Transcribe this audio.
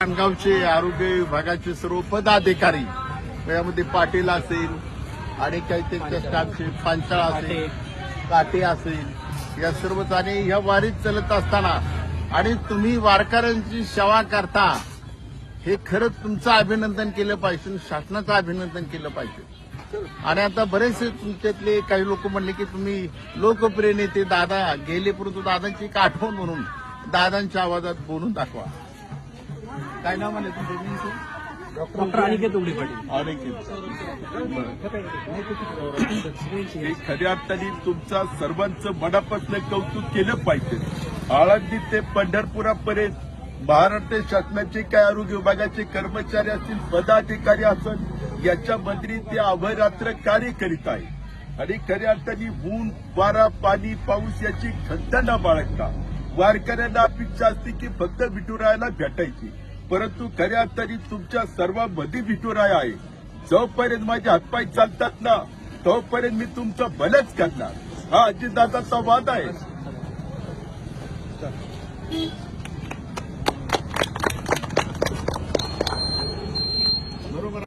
खानगावचे आरोग्य विभागाचे सर्व पदाधिकारी, यामध्ये पाटील असेल आणि काही त्यांच्या स्टाफचे पांचाळ असेल, काटे असेल, या सर्वच, आणि ह्या वारीत चलत असताना आणि तुम्ही वारकऱ्यांची सेवा करता, हे खरंच तुमचं अभिनंदन केलं पाहिजे, शासनाचं अभिनंदन केलं पाहिजे. आणि आता बरेचसे तुमच्यातले काही लोक म्हणले की तुम्ही लोकप्रिय नेते दादा गेले, परंतु दादांची एक आठवण म्हणून दादांच्या आवाजात बोलून दाखवा. काय नाव म्हणले तुमचं? डॉक्टर अनिकेत उघडे पाटील. खऱ्या अर्थाने तुमचा सर्वांचं मनापासून कौतुक केलं पाहिजे. आळंदी ते पंढरपुरापर्यंत महाराष्ट्र शासनाचे काय आरोग्य विभागाचे कर्मचारी असतील, पदाधिकारी असतील, याच्यामध्ये ते अहोरात्र कार्य करीत आहे. आणि खऱ्या अर्थाने ऊन वारा पाणी पाऊस याची खंत न बाळगता वारकऱ्यांना अपेक्षा असते की फक्त विठुरायाला भेटायची, परंतु खऱ्या अर्थाने तुमच्या सर्वांमध्ये विठुराया आहे. जोपर्यंत माझे हातपाय चालतात ना, तोपर्यंत मी तुमचं भलंच करणार. हा अजितदादाचा वाद आहे.